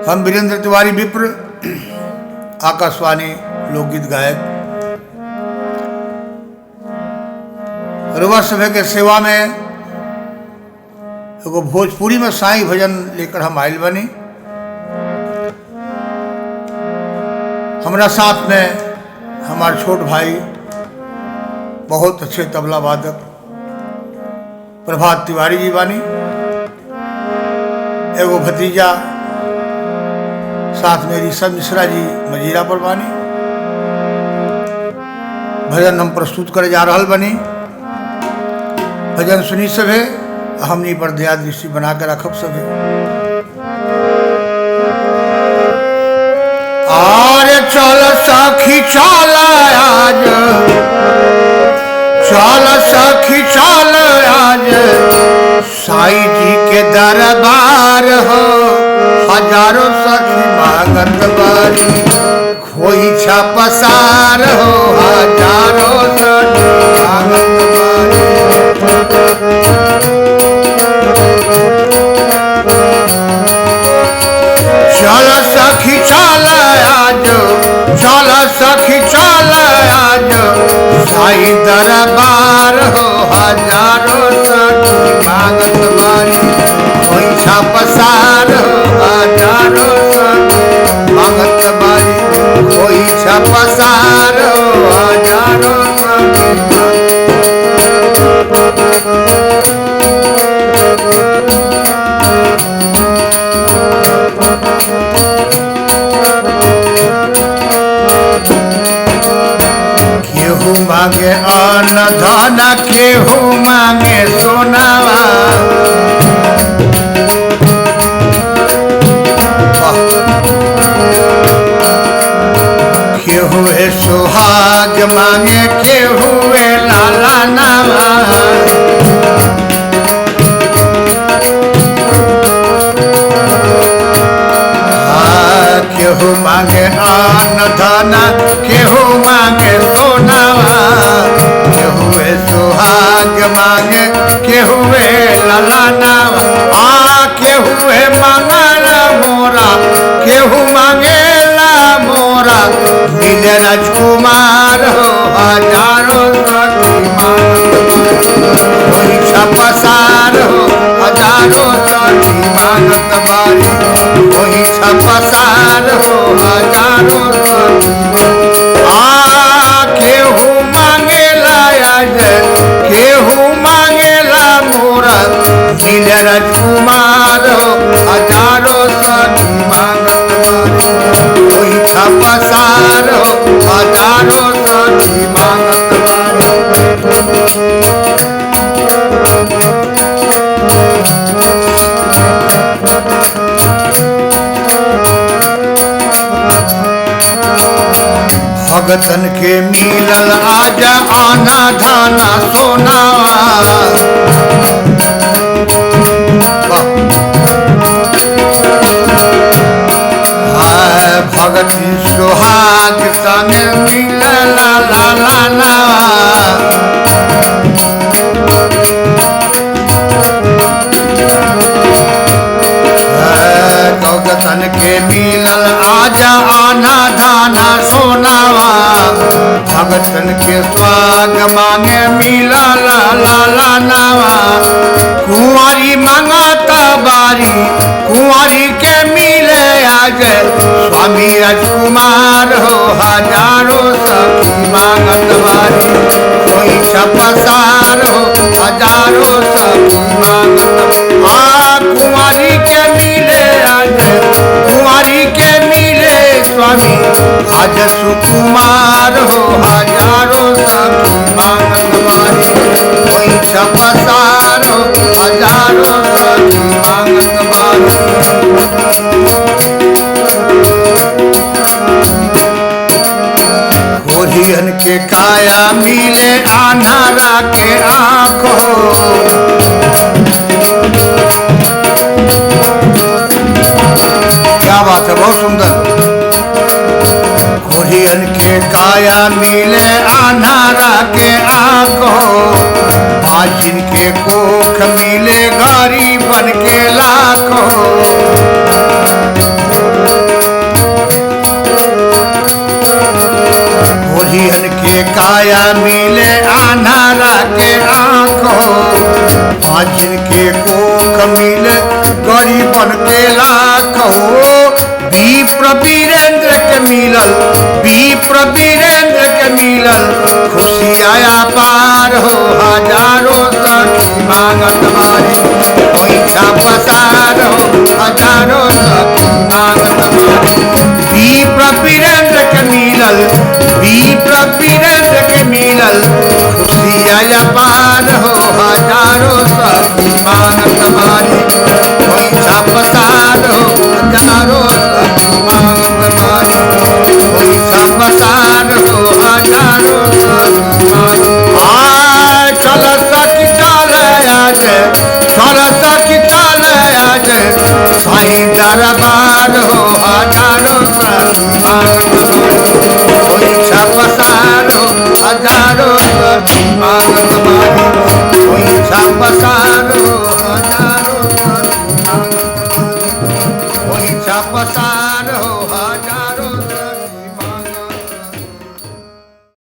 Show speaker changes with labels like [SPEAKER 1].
[SPEAKER 1] हम वीरेंद्र तिवारी विप्र, आकाशवाणी लोकगीत गायक, रउआ सभा के सेवा में एगो भोजपुरी में साईं भजन लेकर हम आयल बनी। हमारा साथ में हमारे छोट भाई बहुत अच्छे तबला वादक प्रभात तिवारी जी बानी, एगो भतीजा साथ में ऋषभ मिश्रा जी मजीरा पर बानी। भजन हम प्रस्तुत करे जा रहल बनी। भजन सुनी सभे, हमनी पर दया दृष्टि बना के रखब सभे। आरे चल सखी चल आज, चल सखी चल आज साईं जी के दरबार हो। हजारों सखी मांगत बारी खोइछा पसार हो। हजारों सखी मांगत बारी चल सखी चल आज, चल सखी चल आज साईं दरबार हो। हजारों सखी मांगत बारी खोइछा पसार हो। हजारों सखी मांगत बारी खोइछा पसार हो। हजारों केहू मांगे अन्न धन, केहू मांगे सोनावा। केहू है सुहाग मांगे, केहू है लाला नावा। केहू मांगे अन्न धन, केहू मांगे सोनावा। केहू है सुहाग मांगे, केहू है लाला नावा। केहू है मंगला मोरा, केहू मांगे ला मोरा मिले राजकुमार हो। हजारों सखी खोइछा पसार हो। हजारों सखी मांगत बारी खोइछा पसार हो। हजारों केहू मांगेला आज, केहू मांगेला मोरा मिले राजकुमार हो। हजारों सखी मांगत बारी खोइछा पसार हो। हजारों सखी मांगत भगतन के मिलल आज आना धाना सोनावा। भगती सुहाग संग मिलल लाला नावा। भगतन के मिलल आज आना धाना सोनावा। भगतन के स्वाग मांगे मिलल लाला नावा। कुंवारी मांगता बारी, कुंवारी के मिले आज स्वामी राजकुमार हो। हजारों सखी मांगत बारी खोइछा पसार हो। हजारों सखी मांगत कुंवारी के मिले आज, कुंवारी के मिले स्वामी आज सुकुमार हो। हजारों सखी मांगत बारी खोइछा पसार हो। हजारों सखी मांगत बारी घोड़ियन के काया मिले आन्हारा के आँख हो। क्या बात है, बहुत सुंदर। घोड़ियन के काया मिले आन्हारा के आँख हो। आज जिनके कोख मिले गरीबन के लाख हो। हो विप्र वीरेंद्र के मिलल, विप्र वीरेंद्र के मिलल, खुशी आया पार हो हजारों सखी मांगत बारी, पैसा पसार हो हजारों सखी मांगत बारी। विप्र वीरेंद्र के मिलल, विप्र वीरेंद्र के मिलल, खुशी आया पार हो हजारों सखी मांगत बारी, पैसा पसार हो हजारों सखी मांगत बारी, पैसा पसार हो हजारों सखी मांगत। चल सखी चल आज, चल सखी चल आज, साईं दरबार हो हजारों सखी मांगत बारी, पैसा पसार हो हजारों सखी मांगत बारी, पैसा पसार हो हजारों सखी मांगत बारी, पैसा पसार हो हजारों।